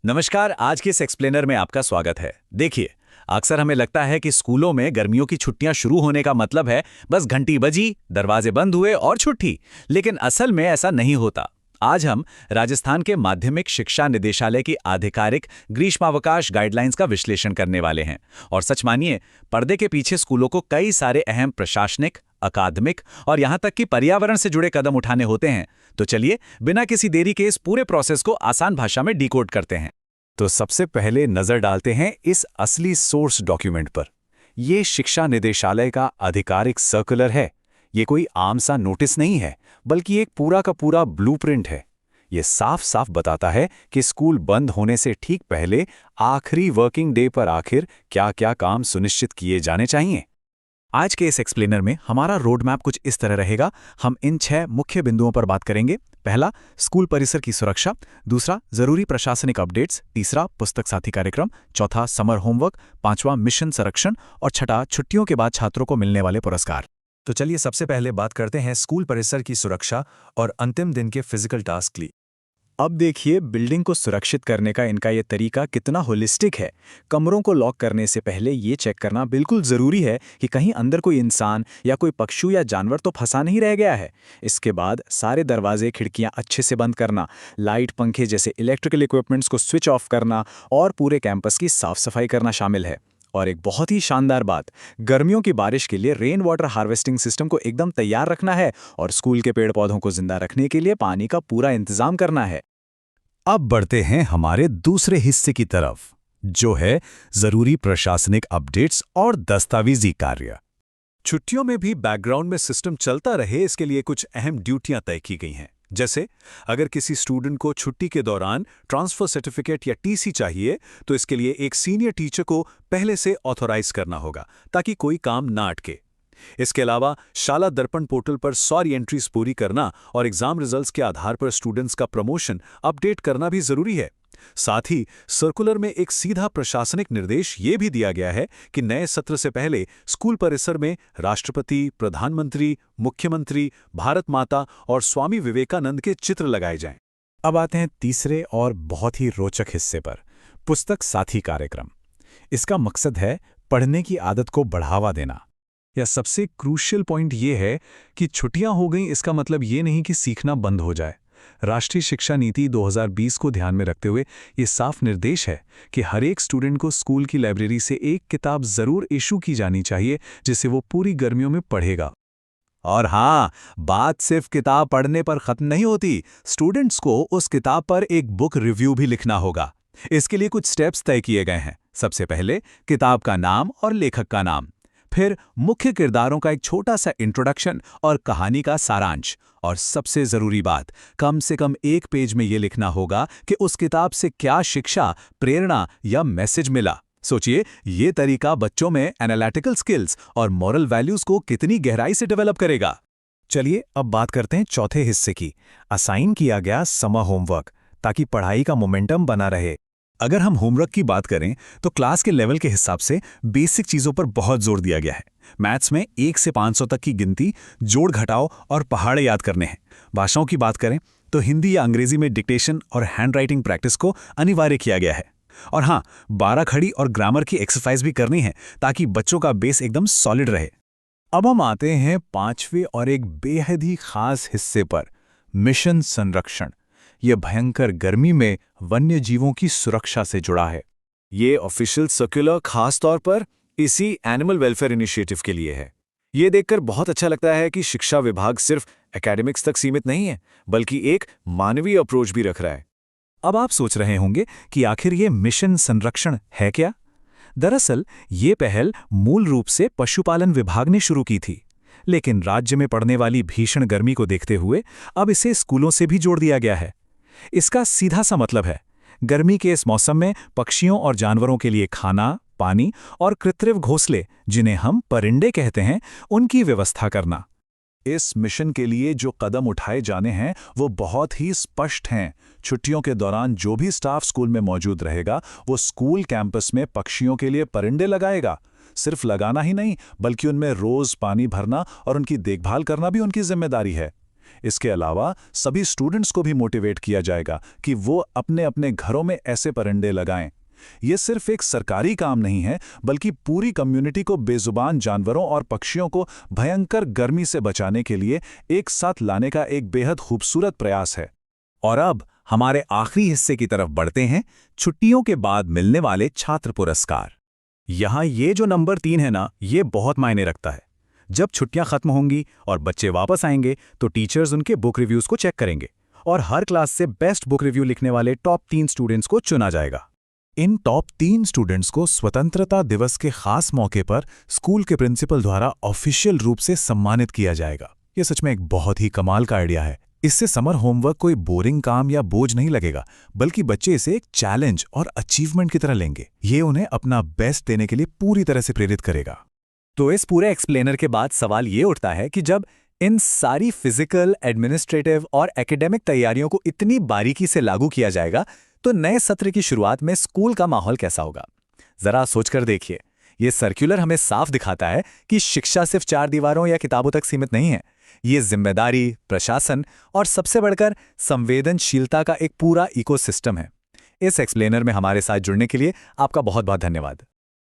नमस्कार। आज के इस एक्सप्लेनर में आपका स्वागत है। देखिए, अक्सर हमें लगता है कि स्कूलों में गर्मियों की छुट्टियां शुरू होने का मतलब है बस घंटी बजी, दरवाजे बंद हुए और छुट्टी। लेकिन असल में ऐसा नहीं होता। आज हम राजस्थान के माध्यमिक शिक्षा निदेशालय की आधिकारिक ग्रीष्मावकाश गाइडलाइंस का विश्लेषण करने वाले हैं। और सच मानिए, पर्दे के पीछे स्कूलों को कई सारे अहम प्रशासनिक, अकादमिक और यहाँ तक कि पर्यावरण से जुड़े कदम उठाने होते हैं। तो चलिए, बिना किसी देरी के इस पूरे प्रोसेस को आसान भाषा में डिकोड करते हैं। तो सबसे पहले नजर डालते हैं इस असली सोर्स डॉक्यूमेंट पर। ये शिक्षा निदेशालय का आधिकारिक सर्कुलर है। ये कोई आम सा नोटिस नहीं है, बल्कि एक पूरा का पूरा ब्लूप्रिंट है। ये साफ साफ बताता है कि स्कूल बंद होने से ठीक पहले आखिरी वर्किंग डे पर आखिर क्या क्या काम सुनिश्चित किए जाने चाहिए। आज के इस एक्सप्लेनर में हमारा रोड मैप कुछ इस तरह रहेगा। हम इन 6 मुख्य बिंदुओं पर बात करेंगे। पहला, स्कूल परिसर की सुरक्षा। दूसरा, जरूरी प्रशासनिक अपडेट्स। तीसरा, पुस्तक साथी कार्यक्रम। चौथा, समर होमवर्क। पांचवा, मिशन संरक्षण। और छठा, छुट्टियों के बाद छात्रों को मिलने वाले पुरस्कार। तो चलिए सबसे पहले बात करते हैं स्कूल परिसर की सुरक्षा और अंतिम दिन के फिजिकल टास्क की। अब देखिए, बिल्डिंग को सुरक्षित करने का इनका ये तरीका कितना होलिस्टिक है। कमरों को लॉक करने से पहले ये चेक करना बिल्कुल ज़रूरी है कि कहीं अंदर कोई इंसान या कोई पक्षी या जानवर तो फंसा नहीं रह गया है। इसके बाद सारे दरवाजे खिड़कियां अच्छे से बंद करना, लाइट पंखे जैसे इलेक्ट्रिकल इक्विपमेंट्स को स्विच ऑफ करना और पूरे कैंपस की साफ सफाई करना शामिल है। और एक बहुत ही शानदार बात, गर्मियों की बारिश के लिए रेन वाटर हार्वेस्टिंग सिस्टम को एकदम तैयार रखना है और स्कूल के पेड़ पौधों को जिंदा रखने के लिए पानी का पूरा इंतजाम करना है। अब बढ़ते हैं हमारे दूसरे हिस्से की तरफ, जो है जरूरी प्रशासनिक अपडेट्स और दस्तावेजी कार्य। छुट्टियों में भी बैकग्राउंड में सिस्टम चलता रहे, इसके लिए कुछ अहम ड्यूटियां तय की गई हैं। जैसे अगर किसी स्टूडेंट को छुट्टी के दौरान ट्रांसफर सर्टिफिकेट या टीसी चाहिए, तो इसके लिए एक सीनियर टीचर को पहले से ऑथोराइज करना होगा ताकि कोई काम ना अटके। इसके अलावा शाला दर्पण पोर्टल पर 100 एंट्रीज पूरी करना और एग्जाम रिजल्ट्स के आधार पर स्टूडेंट्स का प्रमोशन अपडेट करना भी जरूरी है। साथ ही सर्कुलर में एक सीधा प्रशासनिक निर्देश ये भी दिया गया है कि नए सत्र से पहले स्कूल परिसर में राष्ट्रपति, प्रधानमंत्री, मुख्यमंत्री, भारत माता और स्वामी विवेकानंद के चित्र लगाए जाएं। अब आते हैं तीसरे और बहुत ही रोचक हिस्से पर, पुस्तक साथी कार्यक्रम। इसका मकसद है पढ़ने की आदत को बढ़ावा देना। या सबसे क्रूशियल पॉइंट ये है कि छुट्टियां हो गईं, इसका मतलब ये नहीं कि सीखना बंद हो जाए। राष्ट्रीय शिक्षा नीति 2020 को ध्यान में रखते हुए ये साफ निर्देश है कि हर एक स्टूडेंट को स्कूल की लाइब्रेरी से एक किताब जरूर इशू की जानी चाहिए, जिसे वो पूरी गर्मियों में पढ़ेगा। और हाँ, बात सिर्फ किताब पढ़ने पर खत्म नहीं होती। स्टूडेंट्स को उस किताब पर एक बुक रिव्यू भी लिखना होगा। इसके लिए कुछ स्टेप्स तय किए गए हैं। सबसे पहले किताब का नाम और लेखक का नाम, फिर मुख्य किरदारों का एक छोटा सा इंट्रोडक्शन और कहानी का सारांश, और सबसे जरूरी बात, कम से कम एक पेज में यह लिखना होगा कि उस किताब से क्या शिक्षा, प्रेरणा या मैसेज मिला। सोचिए, ये तरीका बच्चों में एनालिटिकल स्किल्स और मॉरल वैल्यूज को कितनी गहराई से डेवलप करेगा। चलिए अब बात करते हैं चौथे हिस्से की, असाइन किया गया समर होमवर्क, ताकि पढ़ाई का मोमेंटम बना रहे। अगर हम होमवर्क की बात करें तो क्लास के लेवल के हिसाब से बेसिक चीज़ों पर बहुत जोर दिया गया है। मैथ्स में 1 से 500 तक की गिनती, जोड़ घटाव और पहाड़े याद करने हैं। भाषाओं की बात करें तो हिंदी या अंग्रेजी में डिक्टेशन और हैंड राइटिंग प्रैक्टिस को अनिवार्य किया गया है। और हाँ, 12 खड़ी और ग्रामर की एक्सरसाइज भी करनी है ताकि बच्चों का बेस एकदम सॉलिड रहे। अब हम आते हैं पांचवें और एक बेहद ही खास हिस्से पर, मिशन संरक्षण। यह भयंकर गर्मी में वन्य जीवों की सुरक्षा से जुड़ा है। ये ऑफिशियल सर्कुलर खास तौर पर इसी एनिमल वेलफेयर इनिशिएटिव के लिए है। ये देखकर बहुत अच्छा लगता है कि शिक्षा विभाग सिर्फ एकेडमिक्स तक सीमित नहीं है, बल्कि एक मानवीय अप्रोच भी रख रहा है। अब आप सोच रहे होंगे कि आखिर ये मिशन संरक्षण है क्या? दरअसल ये पहल मूल रूप से पशुपालन विभाग ने शुरू की थी, लेकिन राज्य में पड़ने वाली भीषण गर्मी को देखते हुए अब इसे स्कूलों से भी जोड़ दिया गया है। इसका सीधा सा मतलब है, गर्मी के इस मौसम में पक्षियों और जानवरों के लिए खाना, पानी और कृत्रिम घोंसले, जिन्हें हम परिंदे कहते हैं, उनकी व्यवस्था करना। इस मिशन के लिए जो कदम उठाए जाने हैं वो बहुत ही स्पष्ट हैं। छुट्टियों के दौरान जो भी स्टाफ स्कूल में मौजूद रहेगा, वो स्कूल कैंपस में पक्षियों के लिए परिंदे लगाएगा। सिर्फ लगाना ही नहीं, बल्कि उनमें रोज पानी भरना और उनकी देखभाल करना भी उनकी जिम्मेदारी है। इसके अलावा सभी स्टूडेंट्स को भी मोटिवेट किया जाएगा कि वो अपने अपने घरों में ऐसे परिंदे लगाएं। ये सिर्फ एक सरकारी काम नहीं है, बल्कि पूरी कम्युनिटी को बेजुबान जानवरों और पक्षियों को भयंकर गर्मी से बचाने के लिए एक साथ लाने का एक बेहद खूबसूरत प्रयास है। और अब हमारे आखिरी हिस्से की तरफ बढ़ते हैं, छुट्टियों के बाद मिलने वाले छात्र पुरस्कार। यहाँ ये जो नंबर 3 है ना, ये बहुत मायने रखता है। जब छुट्टियां खत्म होंगी और बच्चे वापस आएंगे तो टीचर्स उनके बुक रिव्यूज को चेक करेंगे और हर क्लास से बेस्ट बुक रिव्यू लिखने वाले टॉप 3 स्टूडेंट्स को चुना जाएगा। इन टॉप 3 स्टूडेंट्स को स्वतंत्रता दिवस के खास मौके पर स्कूल के प्रिंसिपल द्वारा ऑफिशियल रूप से सम्मानित किया जाएगा। ये सच में एक बहुत ही कमाल का आइडिया है। इससे समर होमवर्क कोई बोरिंग काम या बोझ नहीं लगेगा, बल्कि बच्चे इसे एक चैलेंज और अचीवमेंट की तरह लेंगे। ये उन्हें अपना बेस्ट देने के लिए पूरी तरह से प्रेरित करेगा। तो इस पूरे एक्सप्लेनर के बाद सवाल ये उठता है कि जब इन सारी फिजिकल, एडमिनिस्ट्रेटिव और एकेडमिक तैयारियों को इतनी बारीकी से लागू किया जाएगा, तो नए सत्र की शुरुआत में स्कूल का माहौल कैसा होगा? जरा सोचकर देखिए। ये सर्कुलर हमें साफ दिखाता है कि शिक्षा सिर्फ 4 दीवारों या किताबों तक सीमित नहीं है। ये जिम्मेदारी, प्रशासन और सबसे बढ़कर संवेदनशीलता का एक पूरा इकोसिस्टम है। इस एक्सप्लेनर में हमारे साथ जुड़ने के लिए आपका बहुत बहुत धन्यवाद।